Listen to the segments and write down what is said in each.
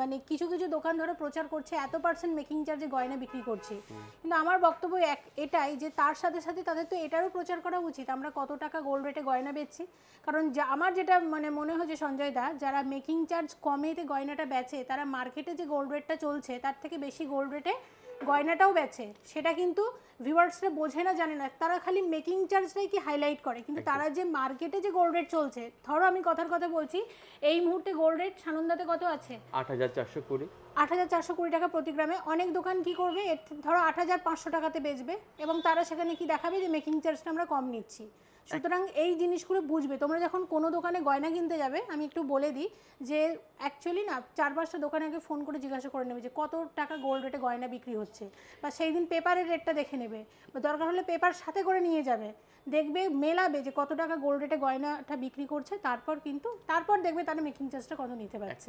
মানে কিছু কিছু দোকান ধরে প্রচার করছে এত পার্সেন্ট মেকিং চার্জে গয়না বিক্রি করছি, কিন্তু আমার বক্তব্য এটাই যে তার সাথে সাথে তাদের তো এটারও প্রচার করা উচিত আমরা কত টাকা গোল্ড রেটে গয়না বেচছি। কারণ আমার যেটা মানে মনে হচ্ছে সঞ্জয় দা, যারা মেকিং চার্জ কমেতে গয়নাটা বেচে তারা মার্কেটে যে গোল্ড রেটটা চলছে তার থেকে বেশি গোল্ড রেটে গয়নাটাও বেচে, সেটা কিন্তু ভিউয়ার্সরা বোঝে না, জানে না, তারা খালি মেকিং চার্জটাই কি হাইলাইট করে, কিন্তু তারা যে মার্কেটে যে গোল্ড রেট চলছে, ধরো আমি কথার কথা বলছি এই মুহূর্তে গোল্ড রেট সানন্দাতে কত আছে 8420, 8420 টাকা প্রতি গ্রামে। অনেক দোকান কি করবে, ধরো 8500 টাকাতে বেচবে এবং তারা সেখানে কি দেখাবে যে মেকিং চার্জটা আমরা কম নিচ্ছি। সুতরাং এই জিনিসগুলো বুঝবে তোমরা যখন কোনো দোকানে গয়না কিনতে যাবে। আমি একটু বলে দিই যে অ্যাকচুয়ালি না 4-5টা দোকানে আগে ফোন করে জিজ্ঞাসা করে নেবে যে কত টাকা গোল্ড রেটে গয়না বিক্রি হচ্ছে, বা সেই দিন পেপারের রেটটা দেখে নেবে, বা দরকার হলে পেপার সাথে করে নিয়ে যাবে, দেখবে মেলাবে যে কত টাকা গোল্ড রেটে গয়নাটা বিক্রি করছে, তারপর দেখবে তারা মেকিং চার্জটা কত নিতে পারছে।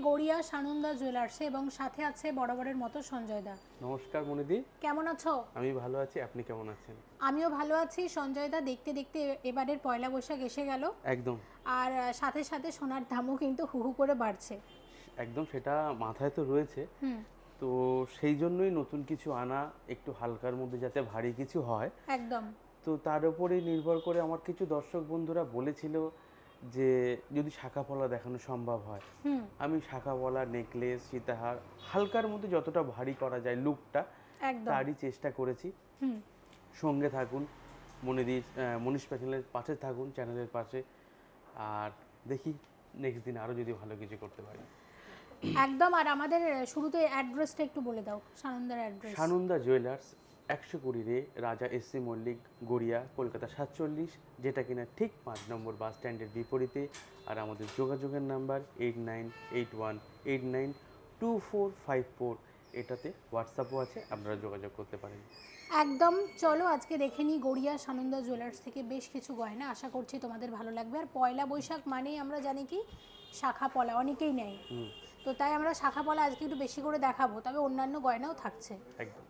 গড়িয়া সানন্দা জুয়েলার্সে এবং সাথে আছে বরাবরের মতো সঞ্জয় দা। নমস্কার মনিদি, কেমন আছো? আমি ভালো আছি, আপনি কেমন আছেন? আমিও ভালো আছি সঞ্জয় দা। দেখতে দেখতে এবারের পয়লা বৈশাখ এসে গেল, একদম, আর সাথে সাথে সোনার দামও কিন্তু হুহু করে বাড়ছে। একদম, সেটা মাথায় তো রয়েছে। তো সেই জন্যই নতুন কিছু আনা, একটু হালকার মধ্যে যাতে ভারী কিছু হয়, একদম। তো তার উপরেই নির্ভর করে আমার কিছু দর্শক বন্ধুরা বলেছিল যে যদি শাখা পলা দেখানো সম্ভব হয়, আমি শাখা পলা, নেকলেস, সীতাহার হালকার মধ্যে যতটা ভারী করা যায় লুকটা, তারই চেষ্টা করেছি। সঙ্গে থাকুন, মনীষ প্যানেলের পাশে থাকুন, চ্যানেলের পাশে, আর দেখি নেক্সট দিন আরো যদি ভালো কিছু করতে পারি। একদম। আর আমাদের শুরুতে অ্যাড্রেসটা একটু বলে দাও। সানন্দার অ্যাড্রেস সানন্দা জুয়েলার্স, 120 রে রাজা এসসি মল্লিক, গড়িয়া, কলকাতা 47, যেটা কিনা ঠিক 5 নম্বর বাস স্ট্যান্ডের বিপরীতে। আর আমাদের যোগাযোগের নাম্বার 8981892454, এটাতে হোয়াটসঅ্যাপও আছে, আপনারা যোগাযোগ করতে পারেন। একদম। চলো আজকে দেখে নিই গড়িয়া সানন্দা জুয়েলার্স থেকে বেশ কিছু গয়না, আশা করছি তোমাদের ভালো লাগবে। আর পয়লা বৈশাখ মানেই আমরা জানি কি শাখা পলা অনেকেই নেয়, তো তাই আমরা শাখা পলা আজকে একটু বেশি করে দেখাবো, তবে অন্যান্য গয়নাও থাকছে।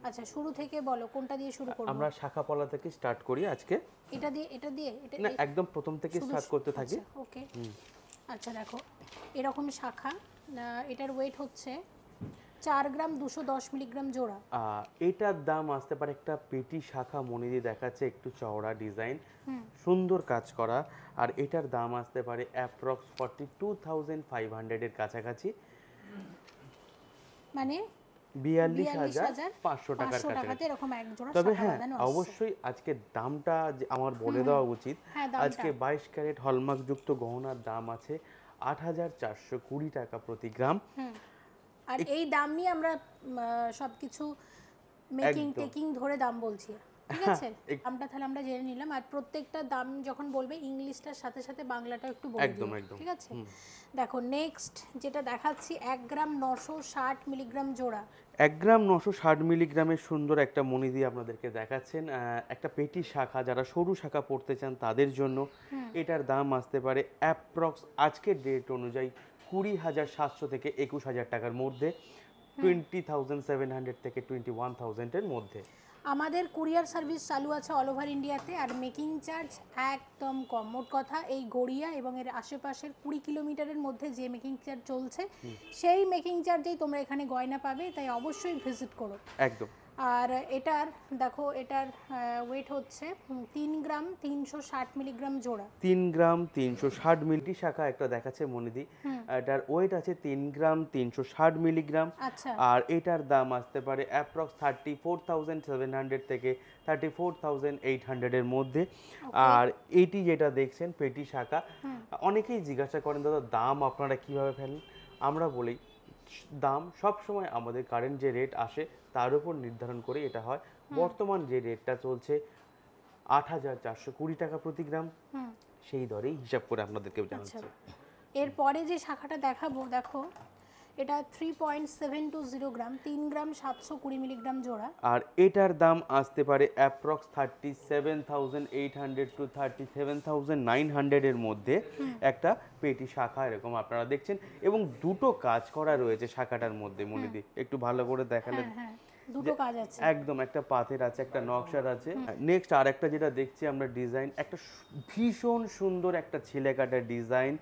আচ্ছা, শুরু থেকে বলো কোনটা দিয়ে শুরু করব? আমরা শাখা পলা থেকে স্টার্ট করি আজকে। এটা দিয়ে না, একদম প্রথম থেকে স্টার্ট করতে থাকি। ওকে। আচ্ছা দেখো, এরকম শাখা, এটার ওয়েট হচ্ছে 4 গ্রাম 210 মিলিগ্রাম জোড়া। এটার দাম আসতে পারে, একটা পেটি শাখা মনিদি দেখাচ্ছে, একটু চওড়া ডিজাইন, সুন্দর কাজ করা, আর এটার দাম আসতে পারে অ্যাপ্রক্স 42,500 এর কাছাকাছি, মানে 42,500 টাকার কাছাকাছি এরকম এক জোড়া। তবে হ্যাঁ, অবশ্যই আজকে দামটা আমার বলে দেওয়া উচিত। আজকে 22 ক্যারেট হলমার্ক যুক্ত গহনার দাম আছে 8,420 টাকা প্রতি গ্রাম। আর এই দাম নিয়ে আমরা সবকিছু মেকিং টেকিং ধরে দাম বলছি, ঠিক আছে? দামটা তাহলে আমরা জেনে নিলাম, আর প্রত্যেকটা দাম যখন বলবে ইংলিশটার সাথে সাথে বাংলাটাও একটু বলে দিও, ঠিক আছে? দেখো নেক্সট যেটা দেখাচ্ছি 1 গ্রাম 960 মিলিগ্রাম জোড়া। 1 গ্রাম 960 মিলিগ্রামের সুন্দর একটা মনিদি আপনাদেরকে দেখাচ্ছেন, একটা পেটি শাখা, যারা সরু শাখা পড়তে চান তাদের জন্য। এটার দাম আসতে পারে অ্যাপ্রক্স আজকের রেট অনুযায়ী 20,700 থেকে 21,000 টাকার মধ্যে, 20,700 থেকে 21,000 এর মধ্যে। আমাদের কুরিয়ার সার্ভিস চালু আছে অল ওভার ইন্ডিয়াতে, আর মেকিং চার্জ একদম কম। মোট কথা এই গড়িয়া এবং এর আশেপাশের 20 কিলোমিটারের মধ্যে যে মেকিং চার্জ চলছে সেই মেকিং চার্জেই তোমরা এখানে গয়না পাবে, তাই অবশ্যই ভিজিট করো। একদম। আর এটার দেখো, এটার ওয়েট হচ্ছে 3 গ্রাম 360 মিলিগ্রাম জোড়া। 3 গ্রাম 360 মিলি শাখা একটা দেখাচ্ছে মনিদি, এটার ওয়েট আছে 3 গ্রাম 360 মিলিগ্রাম। আর এটার দাম আসতে পারে অ্যাপ্রক্স 34,700 থেকে 34,800 এর মধ্যে। আর এইটি যেটা দেখছেন পেটি শাখা, অনেকেই জিজ্ঞাসা করেন দাদা দাম আপনারা কিভাবে ফেলেন। আমরা বলি দাম সব সময় আমাদের কারেন্ট যে রেট আসে তার উপর নির্ধারণ করে এটা হয়। বর্তমান যে রেটটা চলছে 8,420 টাকা প্রতি গ্রাম, সেই দরেই হিসাব করে আপনাদেরকে জানাচ্ছি। এরপরে যে শাখাটা দেখাবো, দেখো এটা 3.720 গ্রাম, 3 গ্রাম 720 মিলিগ্রাম জোড়া। আর এটার দাম আসতে পারে অ্যাপ্রক্স 37,800 টু 37,900 এর মধ্যে। একটা পেটি শাখা এরকম আপনারা দেখছেন, এবং দুটো কাজ করা রয়েছে শাখাটার মধ্যে। মনিদি একটু ভালো করে দেখালে। হ্যাঁ, দুটো কাজ আছে, একদম একটা পাথের আছে, একটা নকশার আছে। নেক্সট আর একটা যেটা দেখছি আমরা ডিজাইন, একটা ভীষণ সুন্দর একটা ছিলে কাটা ডিজাইন।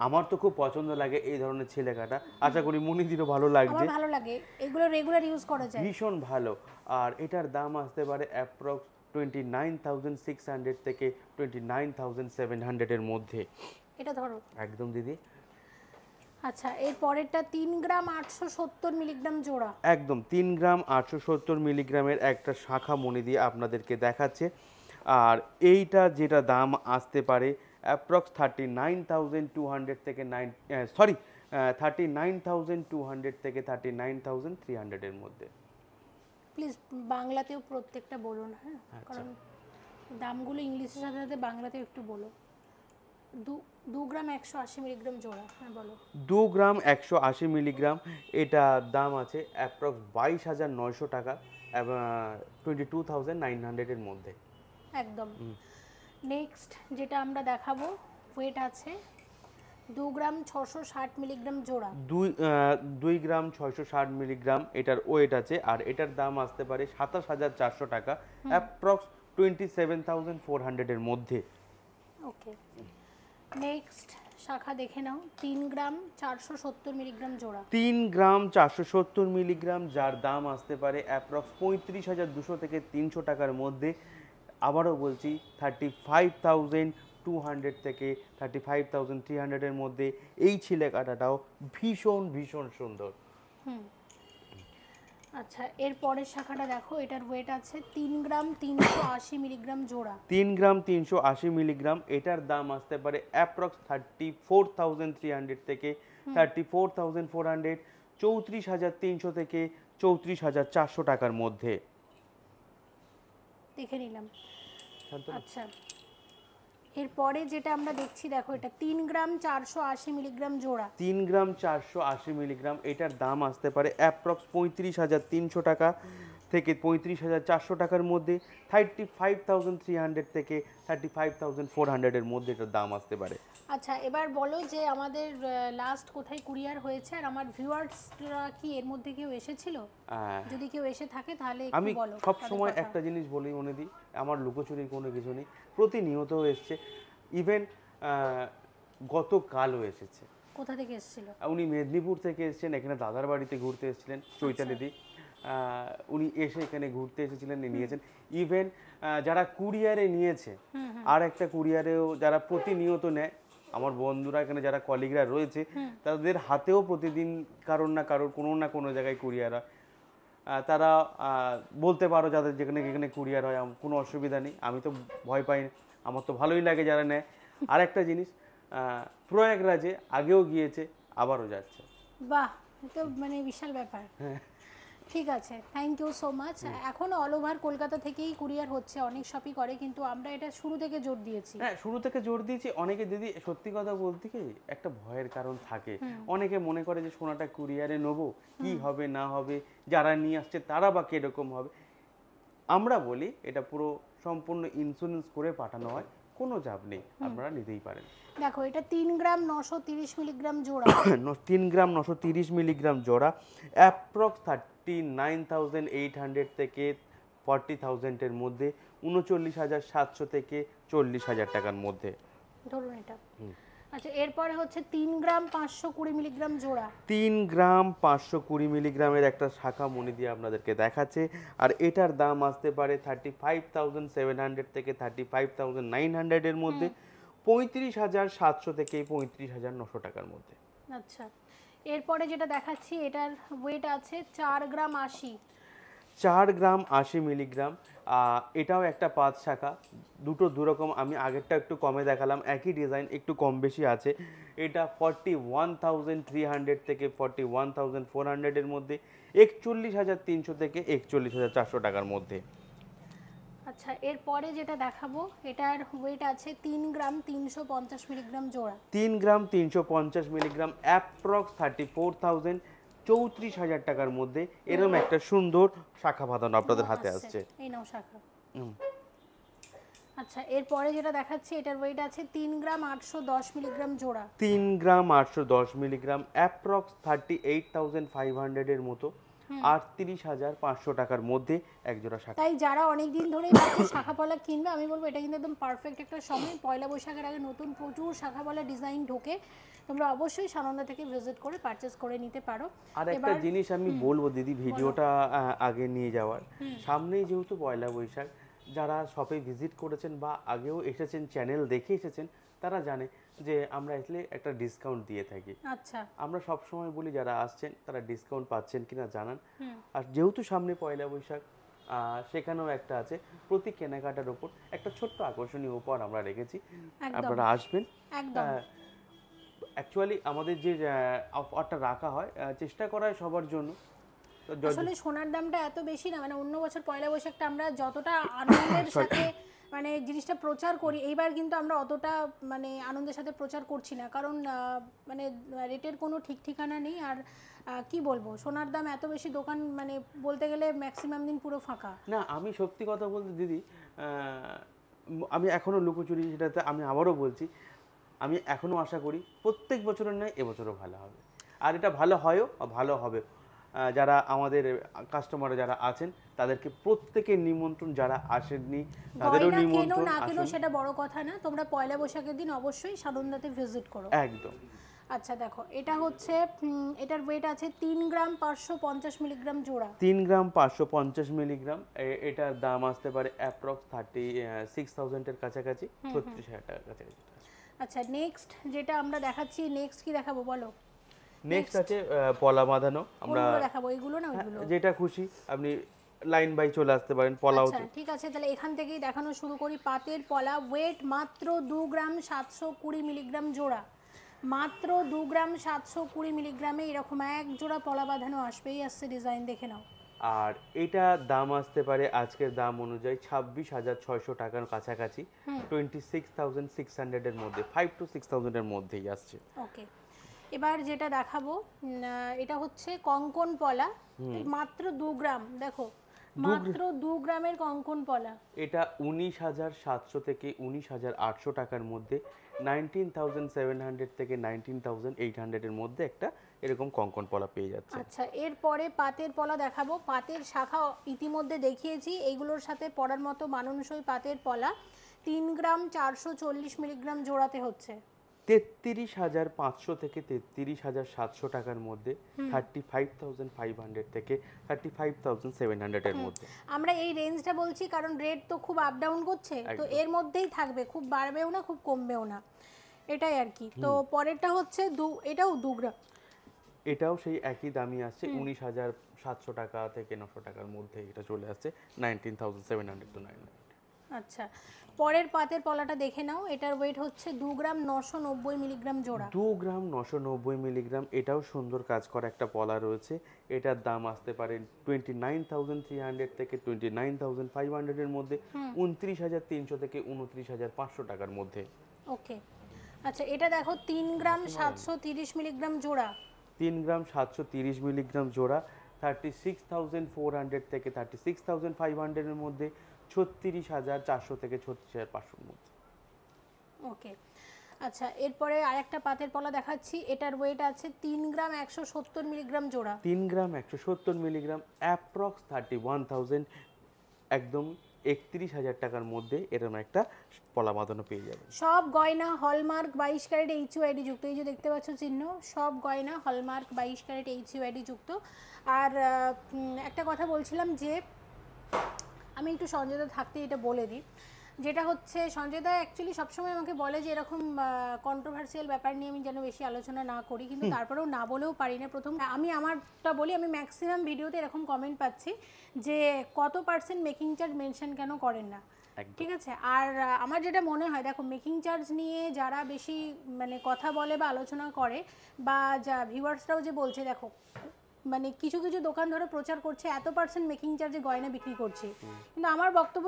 আমার তো খুব পছন্দ লাগে এই ধরনের ছিলে কাটা, আশা করি মনিদিরও ভালো লাগছে। আমার ভালো লাগে, এগুলো রেগুলার ইউজ করা যায়, ভীষণ ভালো। আর এটার দাম আসতে পারে অ্যাপ্রক্স 29,600 থেকে 29,700 এর মধ্যে। এটা ধরো একদম দিদি। আচ্ছা, এর পরেরটা 3 গ্রাম 870 মিলিগ্রাম জোড়া। একদম 3 গ্রাম 870 মিলিগ্রামের একটা শাখা মনিদি আপনাদেরকে দেখাচ্ছে। আর এইটা যেটা দাম আসতে পারে অ্যাপ্রক্স 39,200 থেকে 39,200 থেকে 39,300 এর মধ্যে। প্লিজ বাংলাতেও প্রত্যেকটা বলুন, হ্যাঁ, কারণ দামগুলো ইংলিশের সাথে সাথে বাংলাতেও একটু বলো। 2 গ্রাম 180 মিলিগ্রাম জোড়া, হ্যাঁ বলো। 2 গ্রাম 180 মিলিগ্রাম, এটা দাম আছে অ্যাপ্রক্স 22,900 টাকা, 22,900 এর মধ্যে। একদম। নেক্সট যেটা আমরা দেখাবো, ওয়েট আছে 2 গ্রাম 660 মিলিগ্রাম জোড়া। 2 গ্রাম 660 মিলিগ্রাম এটার ওয়েট আছে। আর এটার দাম আসতে পারে 27,400 টাকা, অ্যাপ্রক্স 27,400 এর মধ্যে। ওকে, নেক্সট শাখা দেখে নাও, 3 গ্রাম 470 মিলিগ্রাম জোড়া। 3 গ্রাম 470 মিলিগ্রাম, যার দাম আসতে পারে অ্যাপ্রক্স 35,200 থেকে 300 টাকার মধ্যে। আবারও বলছি 35,200 থেকে 35,300 এর মধ্যে। এই ছিলে কাটাটাও ভীষণ ভীষণ সুন্দর। আচ্ছা, এর পরের শাখাটা দেখো, এটার ওয়েট আছে 3 গ্রাম 380 মিলিগ্রাম জোড়া। 3 গ্রাম 380 মিলিগ্রাম, এটার দাম আসতে পারে অ্যাপ্রক্স 34,300 থেকে 34,400, 34,300 থেকে 34,400 টাকার মধ্যে। দেখে নিলাম। আচ্ছা, এরপরে যেটা আমরা দেখছি দেখো, এটা 3 গ্রাম 480 মিলিগ্রাম জোড়া। 3 গ্রাম 480 মিলিগ্রাম, এটার দাম আসতে পারে অ্যাপ্রক্স 35,300 টাকা থেকে 35,400 টাকার মধ্যে। 35,300 থেকে 35,400 এর মধ্যে এটার দাম আসতে পারে। আচ্ছা, এবার বলো যে আমাদের লাস্ট কোথায় কুরিয়ার হয়েছে, আর আমার ভিউয়ার্সরা কি এর মধ্যে কেউ এসেছিল? যদি কেউ এসে থাকে তাহলে আমি একটু বলো। সব সময় একটা জিনিস বলি মনেদি, আমার লুকোচুরির কোনো কিছু নেই, প্রতিনিয়ত এসছে। ইভেন গতকালও এসেছে। কোথা থেকে এসেছিল? উনি মেদিনীপুর থেকে এসেছেন, এখানে দাদার বাড়িতে ঘুরতে এসেছিলেন, চৈতালিদি। উনি এসে এখানে ঘুরতে এসেছিলেন, নিয়েছেন। ইভেন যারা কুরিয়ারে নিয়েছে, আর একটা কুরিয়ারেও যারা প্রতিনিয়ত নেয়, আমার বন্ধুরা এখানে যারা কলিগরা রয়েছে, তাদের হাতেও প্রতিদিন কারোর না কারোর কোনো না কোনো জায়গায় কুরিয়ার হয়। তারা বলতে পারো যাদের যেখানে যেখানে কুরিয়ার হয়, কোনো অসুবিধা নেই, আমি তো ভয় পাই না, আমার তো ভালোই লাগে যারা নেয়। আর একটা জিনিস, প্রয়াগরাজে আগেও গিয়েছে, আবারও যাচ্ছে। বাহ, তো মানে বিশাল ব্যাপার। ঠিক আছে, থ্যাংক ইউ সো মাচ। এখন অল ওভার কলকাতা থেকেই কুরিয়ার হচ্ছে, অনেক শপই করে, কিন্তু আমরা এটা শুরু থেকে জোর দিয়েছি। হ্যাঁ, শুরু থেকে জোর দিয়েছি। অনেকে দিদি সত্যি কথা বলতে কি একটা ভয়ের কারণ থাকে, অনেকে মনে করে যে সোনাটা কুরিয়ারে নেবো, কি হবে না হবে, যারা নিয়ে আসছে তারা বা কিরকম হবে। আমরা বলি এটা পুরো সম্পূর্ণ ইন্স্যুরেন্স করে পাঠানো হয়, কোনো চাপ নেই, আপনারা নিতেই পারেন। দেখো, এটা 3 গ্রাম 930 মিলিগ্রাম জোড়া। 3 গ্রাম 930 মিলিগ্রাম জোড়া, অ্যাপ্রক্স 39,800 থেকে 40,000 এর মধ্যে, 39,700 থেকে 40,000 টাকার মধ্যে ধরুন এটা। আচ্ছা, এরপরে হচ্ছে 3 গ্রাম 520 মিলিগ্রাম জোড়া। 3 গ্রাম 520 মিলিগ্রামের একটা শাখা মনি দিয়ে আপনাদেরকে দেখাচ্ছে। আর এটার দাম আসতে পারে 35,700 থেকে 35,900 এর মধ্যে, 35,700 থেকে 35,900 টাকার মধ্যে। আচ্ছা, এরপরে যেটা দেখাচ্ছি, এটার ওয়েট আছে 4 গ্রাম 80। 4 গ্রাম 80 মিলিগ্রাম, এটাও একটা 5 শাখা, দুটো দুরকম। আমি আগেরটা একটু কমে দেখালাম, একই ডিজাইন একটু কম বেশি আছে। এটা 41,300 থেকে 41,400 এর মধ্যে, 41,300 থেকে 41,400 টাকার মধ্যে। আচ্ছা, এরপরে যেটা দেখাবো এটার ওয়েট আছে 3 গ্রাম 350 মিলিগ্রাম জোড়া। 3 গ্রাম 350 মিলিগ্রাম, অ্যাপ্রক্স 34,000, 34,000 টাকার মধ্যে এরকম একটা সুন্দর শাখা বাঁধানো আপনাদের হাতে আসছে। এই নাও শাখা। আচ্ছা, এরপরে যেটা দেখাচ্ছি এটার ওয়েট আছে 3 গ্রাম 810 মিলিগ্রাম জোড়া। 3 গ্রাম 810 মিলিগ্রাম, অ্যাপ্রক্স 38,500 এর মতো, 38,500 টাকার মধ্যে এক জোড়া শাখা। তাই যারা অনেক দিন ধরেই শাখা পলা কিনবে, আমি বলবো এটা কিন্তু একদম পারফেক্ট একটা সময়। পয়লা বৈশাখের আগে নতুন প্রচুর শাখা পলা ডিজাইন ঢোকে, তোমরা অবশ্যই সানন্দা থেকে ভিজিট করে পারচেজ করে নিতে পারো। আর একটা জিনিস আমি বলবো দিদি, ভিডিওটা আগে নিয়ে যাওয়ার, সামনেই যেহেতু পয়লা বৈশাখ, যারা শপে ভিজিট করেছেন বা আগেও এসেছেন, চ্যানেল দেখে এসেছেন, তারা জানে যে আমরা আসলে একটা ডিসকাউন্ট দিয়ে থাকি। আচ্ছা, আমরা সব সময় বলি যারা আসছেন তারা ডিসকাউন্ট পাচ্ছেন কিনা জানান। আর যেহেতু সামনে পয়লা বৈশাখ, সেখানেও একটা আছে, প্রতি কেনাকাটার উপর একটা ছোট্ট আকর্ষণীয় উপহার আমরা রেখেছি, আপনারা আসবেন। অ্যাকচুয়ালি আমাদের যে অফারটা রাখা হয়, চেষ্টা করা হয় সবার জন্য। আসলে সোনার দামটা এত বেশি না, মানে অন্য বছর পয়লা বৈশাখটা আমরা যতটা আনন্দের সাথে মানে জিনিসটা প্রচার করি, এইবার কিন্তু আমরা অতটা মানে আনন্দের সাথে প্রচার করছি না, কারণ মানে রেটের কোনো ঠিক ঠিকানা নেই। আর কি বলবো, সোনার দাম এত বেশি, দোকান মানে বলতে গেলে ম্যাক্সিমাম দিন পুরো ফাঁকা। না, আমি সত্যি কথা বলতে দিদি, আমি এখনো লুকোচুরি, সেটাতে আমি আবারও বলছি, আমি এখনো আশা করি প্রত্যেক বছরের নয় এবছরও ভালো হবে, আর এটা ভালো হয়ও, ভালো হবে। যারা আমাদের কাস্টমার যারা আছেন তাদেরকে প্রত্যেকের নিমন্ত্রণ, যারা আসেননি তাদেরও নিমন্ত্রণ। না কেন সেটা বড় কথা না, তোমরা পয়লা বৈশাখের দিন অবশ্যই সানন্দাতে ভিজিট করো। একদম। আচ্ছা দেখো, এটা হচ্ছে এটার ওয়েট আছে 3 গ্রাম 550 মিলিগ্রাম জোড়া। 3 গ্রাম 550 মিলিগ্রাম, এটার দাম আসতে পারে অ্যাপ্রক্স 36,000 এর কাছাকাছি, 36,000 টাকার কাছাকাছি। আচ্ছা, নেক্সট যেটা আমরা দেখাচ্ছি, নেক্সট কি দেখাবো বলো? নেক্সট আছে পলা বাঁধানো। আমরা দেখাবো এইগুলো না ওইগুলো, যেটা খুশি আপনি লাইন বাই চলে আসতে পারেন। পলাও, আচ্ছা ঠিক আছে, তাহলে এখান থেকেই দেখানো শুরু করি। পাতের পলা, ওয়েট মাত্র 2 গ্রাম 720 মিলিগ্রাম জোড়া, মাত্র 2 গ্রাম 720 মিলিগ্রামে এরকম এক জোড়া পলা বাঁধানো আসবেই আসছে, ডিজাইন দেখে নাও। আর এটা দাম আসতে পারে আজকের দাম অনুযায়ী 26,600 টাকার কাছাকাছি, 26,600 এর মধ্যে, 5 to 6,000 এর মধ্যেই আসছে। ওকে, এবার যেটা দেখাবো এটা হচ্ছে কঙ্কন পলা, মাত্র 2 গ্রাম, দেখো মাত্র 2 গ্রামের কঙ্কন পলা। এটা 19,700 থেকে 19,800 টাকার মধ্যে, 19,700 থেকে 19,800 এর মধ্যে একটা এরকম কঙ্কন পলা পেয়ে যাচ্ছে। আচ্ছা, এরপরে পাতের পলা দেখাবো। পাতের শাখা ইতিমধ্যে দেখিয়েছি, এইগুলোর সাথে পড়ার মতো মানানসই পাতের পলা, 3 গ্রাম 440 মিলিগ্রাম জোড়াতে হচ্ছে 33,500 থেকে 33,700 টাকার মধ্যে, 35,500 থেকে 35,700 এর মধ্যে। আমরা এই রেঞ্জটা বলছি কারণ রেট তো খুব আপ ডাউন করছে, তো এর মধ্যেই থাকবে, খুব বাড়বেও না খুব কমবেও না, এটাই আর কি। তো পরেরটা হচ্ছে এটাও 2 গ্রাম, এটাও সেই একই দামই আসছে, 19,700 টাকা থেকে 900 টাকার মধ্যে এটা চলে আসছে, 19,700 to 900। আচ্ছা, পরের পাতের পলাটা দেখে নাও। এটার ওয়েট হচ্ছে 2 গ্রাম 990 মিলিগ্রাম জোড়া। 2 গ্রাম 990 মিলিগ্রাম, এটাও সুন্দর কাজ করা একটা পলা রয়েছে। এটার দাম আসতে পারে 29,300 থেকে 29,500 এর মধ্যে, 29,300 থেকে 29,500 টাকার মধ্যে। ওকে, আচ্ছা এটা দেখো 3 গ্রাম 730 মিলিগ্রাম জোড়া। 3 গ্রাম 730 মিলিগ্রাম জোড়া, 36,400 থেকে 36,500 এর মধ্যে, 36,400 থেকে 36,500 এর মধ্যে। ওকে, আচ্ছা এরপরে আরেকটা পাতের পলা দেখাচ্ছি। এটার ওয়েট আছে 3 গ্রাম 170 মিলিগ্রাম জোড়া। 3 গ্রাম 170 মিলিগ্রাম, অ্যাপ্রক্স 31,000, একদম 31,000 টাকার মধ্যে এরকম একটা পলা বাঁধানো পেয়ে যাবে। সব গয়না হলমার্ক 22 ক্যারেট HUID যুক্ত, এই যে দেখতে পাচ্ছ চিহ্ন, সব গয়না হলমার্ক 22 ক্যারেট HUID যুক্ত। আর একটা কথা বলছিলাম যে আমি একটু সঞ্জয়দা থাকতে এটা বলে দিই, যেটা হচ্ছে সঞ্জয়দা অ্যাকচুয়ালি সবসময় আমাকে বলে যে এরকম কন্ট্রোভার্সিয়াল ব্যাপার নিয়ে আমি যেন বেশি আলোচনা না করি, কিন্তু তারপরেও না বলেও পারি না। প্রথম আমি আমারটা বলি, আমি ম্যাক্সিমাম ভিডিওতে এরকম কমেন্ট পাচ্ছি যে কত পার্সেন্ট মেকিং চার্জ মেনশন কেন করেন না, ঠিক আছে। আর আমার যেটা মনে হয়, দেখো মেকিং চার্জ নিয়ে যারা বেশি মানে কথা বলে বা আলোচনা করে, বা যা ভিউয়ার্সরাও যে বলছে, দেখো মানে কিছু কিছু দোকান ধরো প্রচার করছে এত % মেকিং চার্জে গয়না বিক্রি করছি, কিন্তু আমার বক্তব্য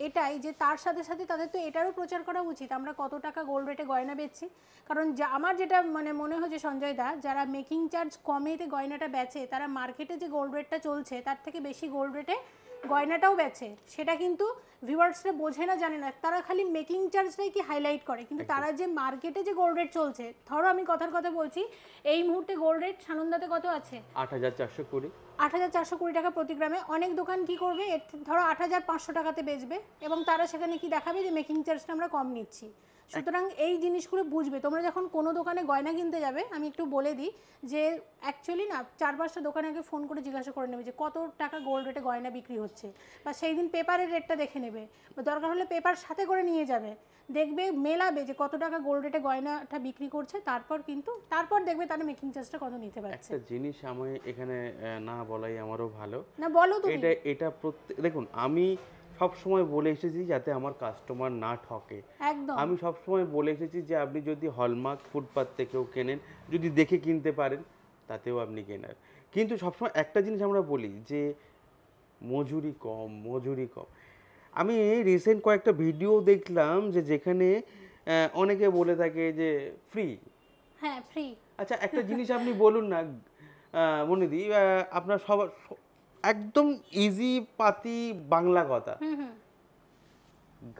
এটাই যে তার সাথে সাথে তাদের তো এটারও প্রচার করা উচিত আমরা কত টাকা গোল্ড রেটে গয়না বেচছি। কারণ আমার যেটা মানে মনে হচ্ছে সঞ্জয় দা, যারা মেকিং চার্জ কমেতে গয়নাটা বেচে তারা মার্কেটে যে গোল্ড রেটটা চলছে তার থেকে বেশি গোল্ড রেটে গয়নাটাও বেচে। সেটা কিন্তু ভিউয়ার্সরা বোঝে না, জানে না, তারা খালি মেকিং চার্জটাই কি হাইলাইট করে, কিন্তু তারা যে মার্কেটে যে গোল্ড রেট চলছে, ধরো আমি কথার কথা বলছি, এই মুহূর্তে গোল্ড রেট সানন্দাতে কত আছে? 8420। 8420 টাকা প্রতি গ্রামে। অনেক দোকান কি করবে, ধরো 8500 টাকাতে বেচবে এবং তারা সেখানে কি দেখাবে যে মেকিং চার্জটা আমরা কম নিচ্ছি। সুতরাং এই জিনিসগুলো বুঝবে তোমরা যখন কোনো দোকানে গয়না কিনতে যাবে। আমি একটু বলে দিই যে অ্যাকচুয়ালি না 4-5টা দোকানে আগে ফোন করে জিজ্ঞাসা করে নেবে যে কত টাকা গোল্ড রেটে গয়না বিক্রি হচ্ছে, বা সেই দিন পেপারের রেটটা দেখে নেবে, বা দরকার হলে পেপার সাথে করে নিয়ে যাবে, দেখবে মেলাবে যে কত টাকা গোল্ড রেটে গয়নাটা বিক্রি করছে, তারপর দেখবে তারা মেকিং চার্জটা কত নিতে পারছে। একটা জিনিস আমি এখানে না বলাই আমারও ভালো। না বলো তুমি। এটা প্রত্যেক দেখুন, আমি সব সময় বলে এসেছি যাতে আমার কাস্টমার না ঠকে। একদম আমি সব সময় বলে এসেছি যে আপনি যদি হলমার্ক ফুটপাত থেকেও কেনেন, যদি দেখে কিনতে পারেন তাতেও আপনি কেনার। কিন্তু সবসময় একটা জিনিস আমরা বলি যে মজুরি কম। আমি রিসেন্ট কয়েকটা ভিডিও দেখলাম যে যেখানে অনেকে বলে থাকে যে ফ্রি। হ্যাঁ ফ্রি। আচ্ছা একটা জিনিস আপনি বলুন না মনিদি, আপনার সবার একদম ইজি পাতি বাংলা কথা,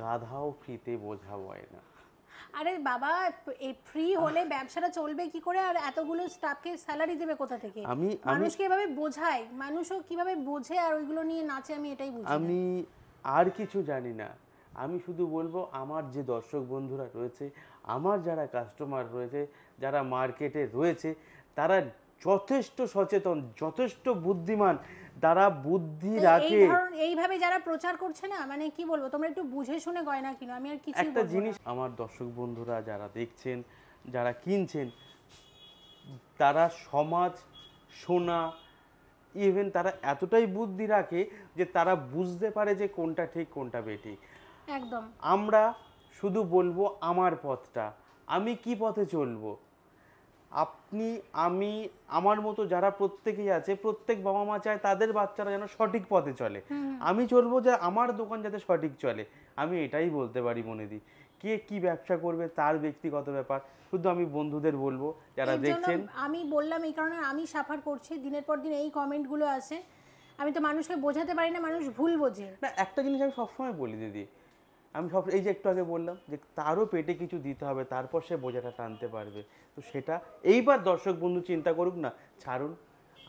গাধাও ফ্রিতে বোঝা হয় না। আরে বাবা, এই ফ্রি হলে ব্যবসাটা চলবে কি করে, আর এতগুলো স্টাফকে স্যালারি দেবে কোথা থেকে? মানুষকে এভাবে বোঝায়, মানুষও কিভাবে বোঝে আর ওইগুলো নিয়ে নাচে, আমি এটাই বুঝি। আমি আর কিছু জানি না, আমি শুধু বলবো আমার যে দর্শক বন্ধুরা রয়েছে, আমার যারা কাস্টমার রয়েছে, যারা মার্কেটে রয়েছে, তারা যথেষ্ট সচেতন, যথেষ্ট বুদ্ধিমান, তারা বুদ্ধি রাখে। এইভাবে যারা প্রচার করছে না, মানে কি বলবো, তোমরা একটু বুঝে শুনে গয়না কিনো, আমি আর কিছু একটা জিনিস আমার দর্শক বন্ধুরা যারা দেখছেন, যারা কিনছেন, তারা সমাজ, সোনা, ইভেন তারা এতটাই বুদ্ধি রাখে যে তারা বুঝতে পারে যে কোনটা ঠিক কোনটা বেঠিক। একদম। আমরা শুধু বলবো আমার পথটা, আমি কি পথে চলবো। আপনি, আমি, আমার মতো যারা প্রত্যেকেই আছে, প্রত্যেক বাবা মা চায় তাদের বাচ্চারা যেন সঠিক পথে চলে। আমি চলবো যে আমার দোকান যাতে সঠিক চলে। আমি এটাই বলতে পারি মনেদি। কে কি ব্যবসা করবে তার ব্যক্তিগত ব্যাপার, শুধু আমি বন্ধুদের বলবো যারা দেখছেন। আমি বললাম এই কারণে, আমি সাফার করছি, দিনের পর দিন এই কমেন্টগুলো আসে, আমি তো মানুষকে বোঝাতে পারি না, মানুষ ভুল বোঝে না। একটা জিনিস আমি সবসময় বলি দিদি, আমি এই যে একটু আগে বললাম যে তারও পেটে কিছু দিতে হবে, তারপর সে বোঝাটা টানতে পারবে। তো সেটা এইবার দর্শক বন্ধু চিন্তা করুক না, ছাড়ুন।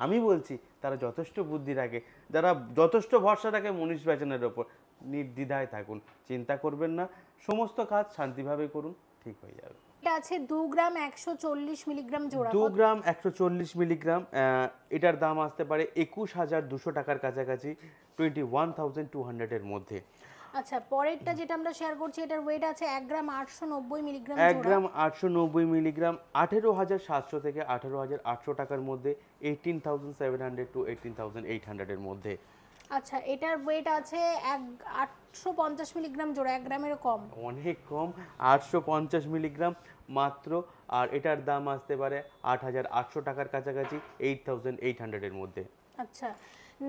আমি বলছি তারা যথেষ্ট বুদ্ধি রাখে, যারা যথেষ্ট ভরসা রাখে মনীষ বেচনের ওপর, নির্দ্বিধায় থাকুন, চিন্তা করবেন না, সমস্ত কাজ শান্তিভাবে করুন, ঠিক হয়ে যাবে। এটা আছে 2 গ্রাম 140 মিলিগ্রাম জোড়া। 2 গ্রাম 140 মিলিগ্রাম, এটার দাম আসতে পারে 21,200 টাকার কাছাকাছি, 21,200 এর মধ্যে। আচ্ছা পরেরটা যেটা আমরা শেয়ার করছি, এটার ওয়েট আছে 1 গ্রাম 890 মিলিগ্রাম। 1 গ্রাম 890 মিলিগ্রাম, 18,700 থেকে 18,800 টাকার মধ্যে, 18,700 টু 18,800 এর মধ্যে। আচ্ছা এটার ওয়েট আছে 850 মিলিগ্রাম জোড়া, 1 গ্রামেরও কম। অনেক কম, 850 মিলিগ্রাম মাত্র। আর এটার দাম আসতে পারে 8,800 টাকার কাছাকাছি, 8,800 এর মধ্যে। আচ্ছা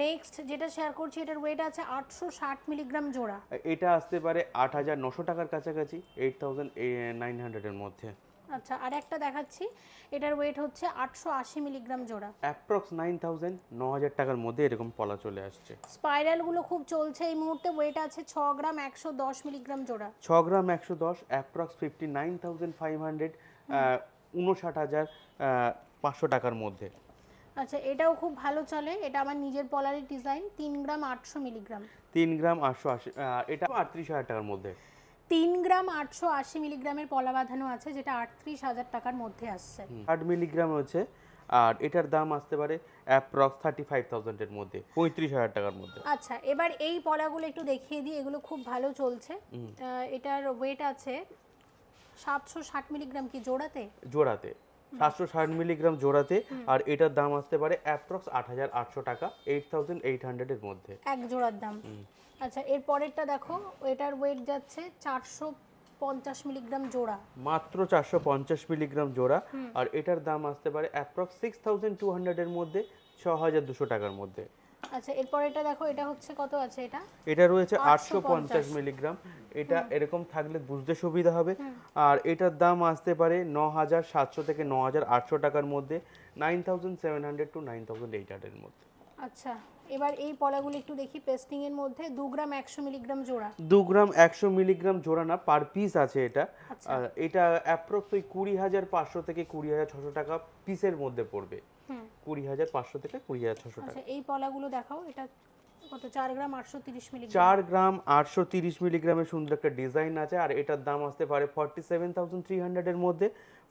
নেক্সট যেটা শেয়ার করছি, এটার ওয়েট আছে 860 মিলিগ্রাম জোড়া। এটা আসতে পারে 8,900 টাকার কাছাকাছি, 8,900 এর মধ্যে। আচ্ছা আর একটা দেখাচ্ছি, এটার ওয়েট হচ্ছে 880 মিলিগ্রাম জোড়া, অ্যাপ্রক্স 9,000 টাকার মধ্যে এরকম পলা চলে আসছে। স্পাইরালগুলো খুব চলছে এই মুহূর্তে। ওয়েট আছে 6 গ্রাম 110 মিলিগ্রাম জোড়া। 6 গ্রাম 110, অ্যাপ্রক্স 59,500, 59,500 টাকার মধ্যে। আচ্ছা এটাও খুব ভালো চলে, এটা আমার নিজের পলারের ডিজাইন। 3 গ্রাম 800 মিলিগ্রাম। 3 গ্রাম 880, এটা 38,000 টাকার মধ্যে। 3 গ্রাম 880 মিলিগ্রামের পলা বাঁধানো আছে, যেটা 38,000 টাকার মধ্যে আসছে। 8 মিলিগ্রাম হচ্ছে, আর এটার দাম আসতে পারে অ্যাপ্রক্স 35,000 এর মধ্যে, 35,000 টাকার মধ্যে। আচ্ছা এবার এই পলাগুলো একটু দেখিয়ে দিই, এগুলো খুব ভালো চলছে। এটার ওয়েট আছে 760 মিলিগ্রাম কি জোড়াতে? জোড়াতে 760 মিলিগ্রাম জোড়াতে, আর এটার দাম আসতে পারে অ্যাপ্রক্স 8,800 টাকা, 8,800 এর মধ্যে এক জোড়ার দাম। আচ্ছা এর পরেরটা দেখো, এটার ওয়েট যাচ্ছে 450 মিলিগ্রাম জোড়া, মাত্র 450 মিলিগ্রাম জোড়া। আর এটার দাম আসতে পারে অ্যাপ্রক্স 6200 এর মধ্যে, 6200 টাকার মধ্যে। আচ্ছা এরপর এটা দেখো, এটা হচ্ছে কত আছে এটা? এটা রয়েছে 850 মিলিগ্রাম। এটা এরকম থাকলে বুঝতে সুবিধা হবে। আর এটার দাম আসতে পারে 9700 থেকে 9800 টাকার মধ্যে, 9700 টু 9800 এর মধ্যে। আচ্ছা এবার এই পলাগুলো একটু দেখি। পেস্টিং এর মধ্যে 2 গ্রাম 100 মিলিগ্রাম জোড়া, 2 গ্রাম 100 মিলিগ্রাম জোড়া না, পার পিস আছে এটা। আর এটা অ্যাপ্রক্স ওই 20500 থেকে 20600 টাকা পিসের মধ্যে পড়বে। 20500 থেকে 20600 টাকা। আচ্ছা এই পলাগুলো দেখাও, এটা কত? 4 গ্রাম 830 মিলিগ্রাম, 4 গ্রাম 830 মিলিগ্রামের সুন্দর একটা ডিজাইন আছে। আর এটার দাম আসতে পারে 47300 এর মধ্যে,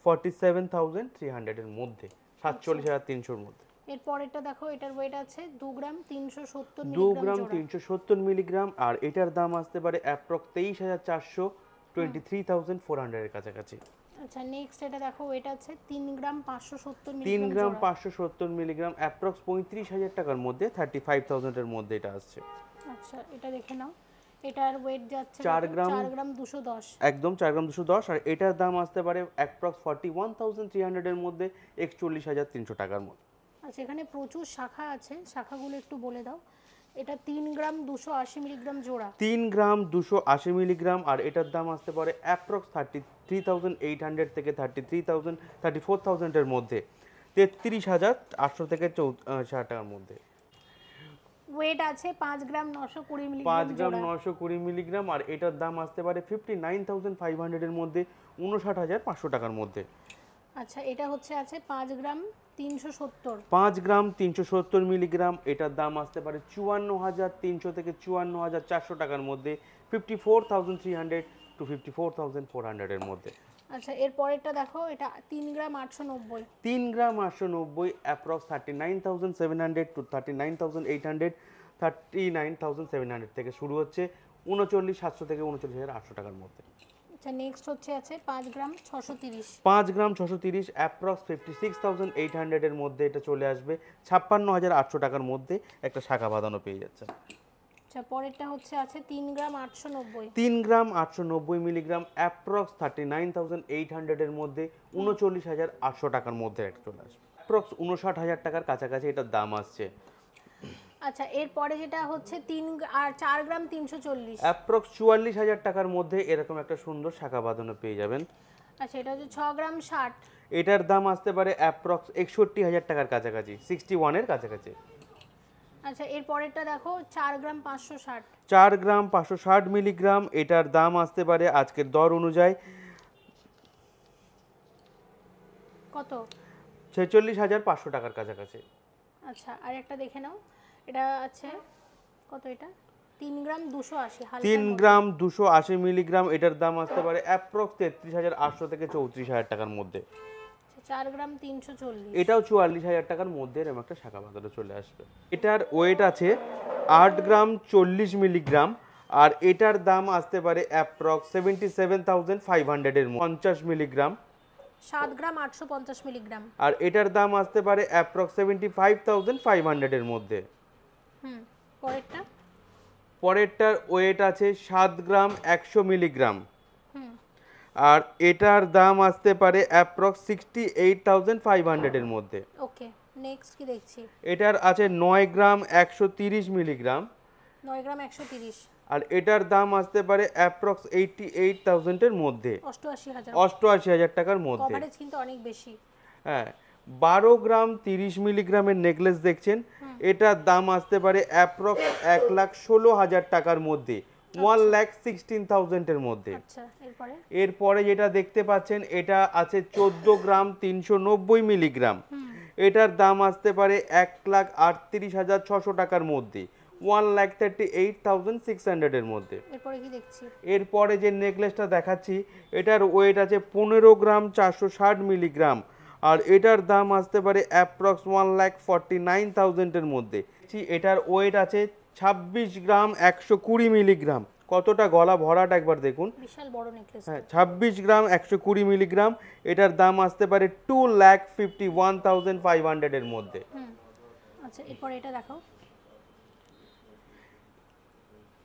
47300 এর মধ্যে, 47300 এর মধ্যে। এরপর এটা দেখো, এটার ওয়েট আছে 2 গ্রাম 370 2 মিলিগ্রাম গ্রাম জোড়া, 370 মিলিগ্রাম। আর এটার দাম আসতে পারে অ্যাপ্রক্স 23400, 23400 এর কাছাকাছি। আচ্ছা নেক্সট এটা দেখো, ওয়েট আছে 3 গ্রাম 570 3 মিলিগ্রাম গ্রাম জোড়া, 570 মিলিগ্রাম, অ্যাপ্রক্স 35000 টাকার মধ্যে, 35000 এর মধ্যে এটা আসছে। আচ্ছা এটা দেখে নাও, এটার ওয়েট যাচ্ছে 4 গ্রাম 210, একদম 4 গ্রাম 210। আর এটার দাম আসতে পারে অ্যাপ্রক্স 41300 এর মধ্যে, 41300 টাকার মধ্যে। আচ্ছা এখানে প্রচুর শাখা আছে, শাখাগুলো একটু বলে দাও। এটা 3 গ্রাম 280 মিলিগ্রাম জোড়া, 3 গ্রাম 280 মিলিগ্রাম। আর এটার দাম আসতে পারে অ্যাপ্রক্স 33800 থেকে 34,000 এর মধ্যে, 33800 থেকে 4000 টাকার মধ্যে। ওয়েট আছে 5 গ্রাম 920 5 মিলিগ্রাম গ্রাম জোড়া, 920 মিলিগ্রাম। আর এটার দাম আসতে পারে 59500 এর মধ্যে, 59500 টাকার মধ্যে। আচ্ছা এটা হচ্ছে আছে 5 গ্রাম 370, 5 গ্রাম 370 মিলিগ্রাম। এটার দাম আসতে পারে 54300 থেকে 54400 টাকার মধ্যে, 54300 টু 54400 এর মধ্যে। আচ্ছা এর পরেরটা দেখো, এটা 3 গ্রাম 890, 3 গ্রাম 890, অ্যাপ্রক্স 39700 টু 39800, 39700 থেকে শুরু হচ্ছে, 39700 থেকে 39800 টাকার মধ্যে। আচ্ছা নেক্সট হচ্ছে আছে 5 গ্রাম 630, 5 গ্রাম 630, অ্যাপ্রক্স 56800 এর মধ্যে এটা চলে আসবে, 56800 টাকার মধ্যে একটা শাখা বাঁধানো পেয়ে যাচ্ছে। আচ্ছা পরেরটা হচ্ছে আছে 3 গ্রাম 890, 3 গ্রাম 890 মিলিগ্রাম, অ্যাপ্রক্স 39800 এর মধ্যে, 39800 টাকার মধ্যে একটা চলে আসবে, অ্যাপ্রক্স 59000 টাকার কাছাকাছি এটার দাম আসছে। আচ্ছা এরপরে যেটা হচ্ছে 3 আর 4 গ্রাম 340, অ্যাপ্রক্স 44000 টাকার মধ্যে এরকম একটা সুন্দর শাখা বাঁধানো পেয়ে যাবেন। আচ্ছা এটা হচ্ছে 6 গ্রাম 60, এটার দাম আসতে পারে অ্যাপ্রক্স 61000 টাকার কাছাকাছি, 61 এর কাছাকাছি। আচ্ছা এর পরেরটা দেখো 4 গ্রাম 560, 4 গ্রাম 560 মিলিগ্রাম। এটার দাম আসতে পারে আজকের দর অনুযায়ী কত? 46500 টাকার কাছাকাছি। আচ্ছা আর একটা দেখে নাও, এটা আছে কত? এটা 3 গ্রাম 280, হালকা 3 গ্রাম 280 মিলিগ্রাম। এটার দাম আসতে পারে অ্যাপ্রক্স 33800 থেকে 34000 টাকার মধ্যে। 4 গ্রাম 340, এটাও 44000 টাকার মধ্যে এরকম একটা শাখা বাঁধানো চলে আসবে। এটার ওয়েট আছে 8 গ্রাম 40 মিলিগ্রাম। আর এটার দাম আসতে পারে অ্যাপ্রক্স 77500 এর 50 মিলিগ্রাম। 7 গ্রাম 850 মিলিগ্রাম, আর এটার দাম আসতে পারে অ্যাপ্রক্স 75500 এর মধ্যে। পরেরটা পরেরটার ওয়েট আছে 7 গ্রাম 100 মিলিগ্রাম। আর এটার দাম আসতে পারে অ্যাপ্রক্স 68500 এর মধ্যে। ওকে নেক্সট কি দেখছি? এটার আছে 9 গ্রাম 130 মিলিগ্রাম। 9 গ্রাম 130, আর এটার দাম আসতে পারে অ্যাপ্রক্স 88000 এর মধ্যে, 88000, 88000 টাকার মধ্যে। কভারেজ কিন্তু অনেক বেশি। হ্যাঁ, 12 গ্রাম 30 মিলিগ্রামের নেকলেস দেখছেন, এটার দাম আসতে পারে অ্যাপ্রক্স 1,16,000 টাকার মধ্যে, 1,16,000 এর মধ্যে। আচ্ছা এরপরে এরপরে যেটা দেখতে পাচ্ছেন, এটা আছে 14 গ্রাম 390 মিলিগ্রাম। এটার দাম আসতে পারে 1,38,600 টাকার মধ্যে, 1,38,600 এর মধ্যে। এরপরে কি দেখছি? এরপরে যে নেকলেসটা দেখাচ্ছি, এটার ওয়েট আছে 15 গ্রাম 460 মিলিগ্রাম। আর এটার দাম আসতে পারে অ্যাপ্রক্স 1,49,000 এর মধ্যে। এটার ওয়েট আছে 26 গ্রাম 120 মিলিগ্রাম। কতটা গলা ভরাট একবার দেখুন, বিশাল বড় নেকলেস। হ্যাঁ, 26 গ্রাম 120 মিলিগ্রাম। এটার দাম আসতে পারে 2,51,500 এর মধ্যে। আচ্ছা এরপরে এটা দেখাও।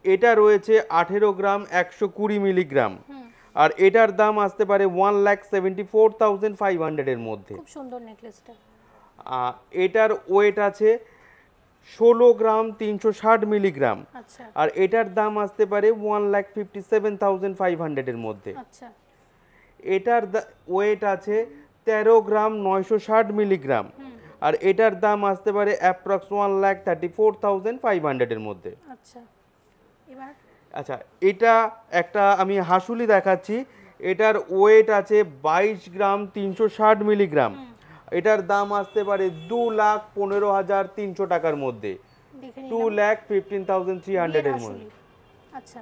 এটা রয়েছে 18 গ্রাম 120 মিলিগ্রাম। আর এটার দাম আসতে পারে 1,74,500 এর মধ্যে। খুব সুন্দর নেকলেসটা। এটার ওয়েট আছে 16 গ্রাম 360 মিলিগ্রাম। আচ্ছা। আর এটার দাম আসতে পারে 1,57,500 এর মধ্যে। আচ্ছা। এটার ওয়েট আছে 13 গ্রাম 960 মিলিগ্রাম। আর এটার দাম আসতে পারে অ্যাপ্রক্স 1,34,500 এর মধ্যে। আচ্ছা, এবার আচ্ছা, এটা একটা আমি হাসুলি দেখাচ্ছি। এটার ওয়েট আছে 22 গ্রাম 360 মিলিগ্রাম। এটার দাম আসতে পারে 2,15,300 টাকার মধ্যে, 2,15,300 এর মধ্যে। আচ্ছা,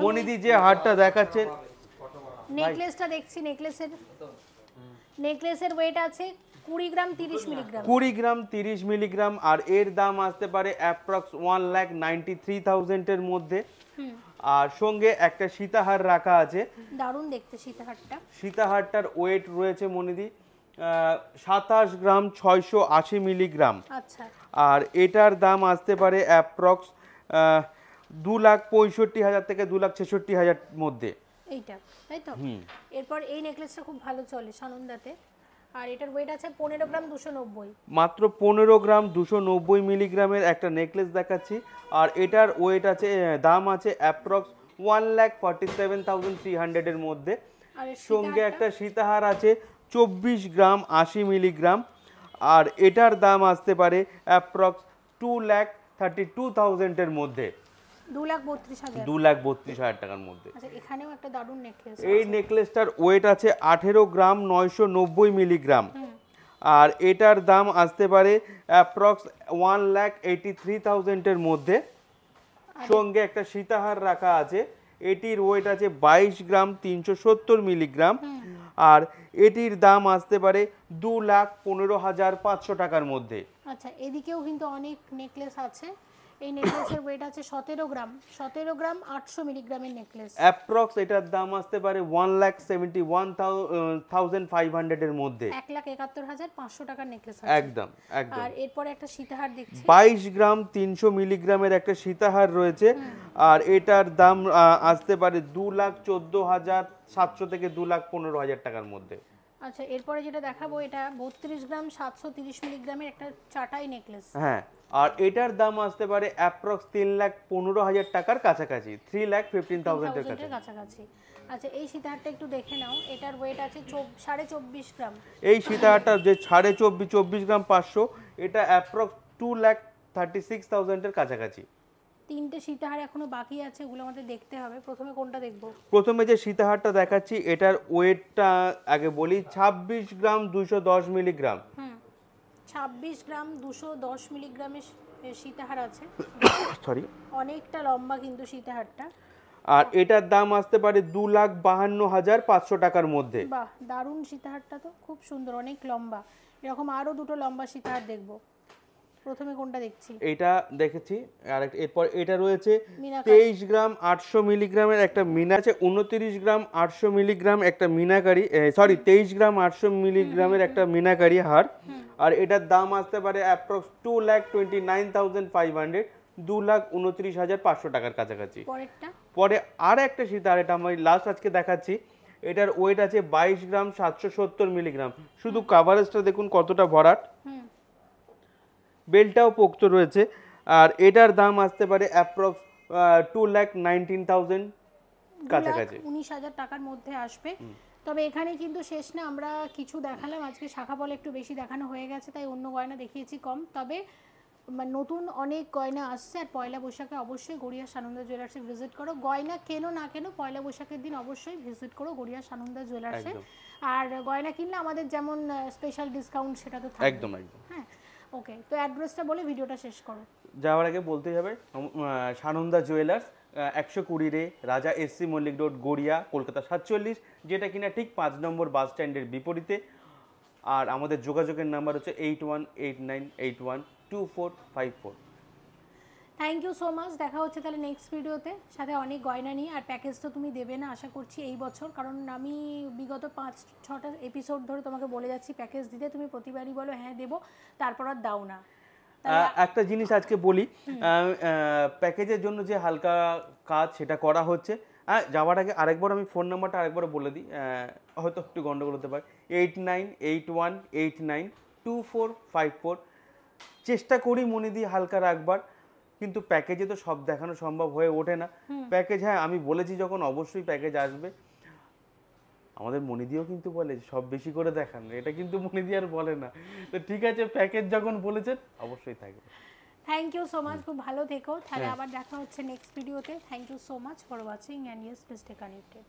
মনিদি যে হারটা দেখাচ্ছেন, নেকলেসটা দেখছি, নেকলেসের ওয়েট আছে 20 গ্রাম 30 মিলিগ্রাম। 20 গ্রাম 30 মিলিগ্রাম। আর এর দাম আসতে পারে অ্যাপ্রক্স 1,93,000 এর মধ্যে। আর সঙ্গে একটা সীতাহার রাখা আছে। দারুণ দেখতে সীতাহারটা। সীতাহারটার ওয়েট রয়েছে মনিদি 27 গ্রাম 680 মিলিগ্রাম। আচ্ছা। আর এটার দাম আসতে পারে অ্যাপ্রক্স 2,65,000 থেকে 2,66,000 মধ্যে। এইটা তাই তো? এরপর এই নেকলেসটা খুব ভালো চলে সানন্দাতে। আর এটার ওয়েট আছে 15 গ্রাম 290। মাত্র 15 গ্রাম 290 মিলিগ্রামের একটা নেকলেস দেখাচ্ছি। আর এটার ওয়েট আছে, দাম আছে অ্যাপ্রক্স 1,47,300 এর মধ্যে। সঙ্গে একটা সীতাহার আছে 24 গ্রাম 80 মিলিগ্রাম। আর এটার দাম আসতে পারে অ্যাপ্রক্স 2,32,000 এর মধ্যে, 2,32,000 টাকার মধ্যে। আচ্ছা, এখানেও একটা দারুণ নেকলেস। এই নেকলেসটার ওয়েট আছে 18 গ্রাম 990 মিলিগ্রাম। আর এটার দাম আসতে পারে অ্যাপ্রক্স 1,83,000 এর মধ্যে। সঙ্গে একটা সীতাহার রাখা আছে, এটির ওয়েট আছে 22 গ্রাম 370 মিলিগ্রাম। আর এটির দাম আসতে পারে 2,15,500 টাকার মধ্যে। আচ্ছা, এদিকেও কিন্তু অনেক নেকলেস আছে। এই নেকলেসের ওয়েট আছে 17 গ্রাম 800 মিলিগ্রামের নেকলেস। অ্যাপ্রক্স এটার দাম আসতে পারে 1,71,500 এর মধ্যে, 1,71,500 টাকার নেকলেস আছে। একদম একদম। আর এরপরে একটা সীতাহার দেখছি, 22 গ্রাম 300 মিলিগ্রামের একটা সীতাহার রয়েছে। আর এটার দাম আসতে পারে 2,14,700 থেকে 2,15,000 টাকার মধ্যে। আচ্ছা, এরপরে যেটা দেখাবো এটা 32 গ্রাম 730 মিলিগ্রামের একটা চাটাই নেকলেস। হ্যাঁ, আর এটার দাম আসতে পারে অ্যাপ্রক্স 3,15,000 টাকার কাছাকাছি, 3,15,000 এর কাছাকাছি। আচ্ছা, এই সীতাহারটা একটু দেখে নাও। এটার ওয়েট আছে 24.5 গ্রাম। এই সীতাহারটা যে 24.5 গ্রাম 500, এটা অ্যাপ্রক্স 2,36,000 এর কাছাকাছি। তিনটে সীতাহার এখনো বাকি আছে, ওগুলো আমাদের দেখতে হবে। প্রথমে কোনটা দেখবো? প্রথমে যে সীতাহারটা দেখাচ্ছি এটার ওয়েটটা আগে বলি, 26 গ্রাম 210 মিলিগ্রাম। 26 গ্রাম 210 মিলিগ্রামের সীতাহার আছে। সরি, অনেকটা লম্বা কিন্তু সীতাহারটা। আর এটার দাম আসতে পারে 2,52,500 টাকার মধ্যে। বাহ, দারুণ সীতাহারটা তো খুব সুন্দর, অনেক লম্বা। এরকম আরো দুটো লম্বা সীতাহার দেখবো। প্রথমে কোনটা দেখছি? এটা দেখেছি। আর এরপর এটা রয়েছে 23 গ্রাম 800 মিলিগ্রামের একটা মিনা আছে, 29 গ্রাম 800 মিলিগ্রাম একটা মিনাকারি, সরি 23 গ্রাম 800 মিলিগ্রামের একটা মিনাকারি হার। আর এটার দাম আসতে পারে অ্যাপ্রক্স 2,29,500, 2,29,500 টাকার কাছাকাছি। পরে আর একটা সীতাহার, এটা আমি লাস্ট আজকে দেখাচ্ছি। এটার ওয়েট আছে 22 গ্রাম 770 মিলিগ্রাম। শুধু কাভারেজটা দেখুন কতটা ভরাট, বেলটাও পোক্ত রয়েছে। আর এটার দাম আসতে পারে অ্যাপ্রক্স 2,19,000 কাছাকাছি, 19,000 টাকার মধ্যে আসবে। তবে এখানে কিন্তু শেষ না, আমরা কিছু দেখালাম আজকে, শাখা বলে একটু বেশি দেখানো হয়ে গেছে, তাই অন্য গয়না দেখিয়েছি কম। তবে নতুন অনেক গয়না আসছে। আর পয়লা বৈশাখে অবশ্যই গড়িয়া সানন্দা জুয়েলার্সে ভিজিট করো। গয়না কেনো না কেনো, পয়লা বৈশাখের দিন অবশ্যই ভিজিট করো গড়িয়া সানন্দা জুয়েলার্সে। আর গয়না কিনলে আমাদের যেমন স্পেশাল ডিসকাউন্ট সেটা তো থাকবে। একদম একদম। হ্যাঁ, ওকে। তো অ্যাড্রেসটা বলে ভিডিওটা শেষ করো। যাওয়ার আগে বলতেই হবে, সানন্দা জুয়েলার্স 120 রে রাজা এসসি মল্লিক রোড, গড়িয়া, কলকাতা 47, যেটা কিনা ঠিক 5 নম্বর বাস স্ট্যান্ডের বিপরীতে। আর আমাদের যোগাযোগের নাম্বার হচ্ছে 8189812454। Thank you so much. দেখা হচ্ছে তাহলে নেক্সট ভিডিওতে, সাথে অনেক গয়না নিয়ে। আর প্যাকেজ তো তুমি দেবে না আশা করছি এই বছর, কারণ আমি বিগত 5-6টা এপিসোড ধরে তোমাকে বলে যাচ্ছি প্যাকেজ দিতে, তুমি প্রতিবারই বলো হ্যাঁ দেবো, তারপর আর দাও না। একটা জিনিস আজকে বলি, প্যাকেজের জন্য যে হালকা কাজ সেটা করা হচ্ছে। যাওয়ার আগে আরেকবার আমি ফোন নাম্বারটা আরেকবার বলে দিই, হয়তো একটু গন্ডগোল হতে পারে। 8981892454। চেষ্টা করি মনে দিই হালকা রাখবার, কিন্তু প্যাকেজে তো সব দেখানো সম্ভব হয়ে ওঠে না। প্যাকেজ হ্যাঁ আমি বলেছি যখন অবশ্যই প্যাকেজ আসবে। আমাদের মনিদিও কিন্তু বলে সব বেশি করে দেখান, এটা কিন্তু মনিদি আর বলে না। তো ঠিক আছে, প্যাকেজ যখন বলেছেন অবশ্যই থাকবে। থ্যাংক ইউ সো মাচ, খুব ভালো থেকো। তাহলে আবার দেখা হচ্ছে নেক্সট ভিডিওতে। Thank you so much for watching and yes please stay connected.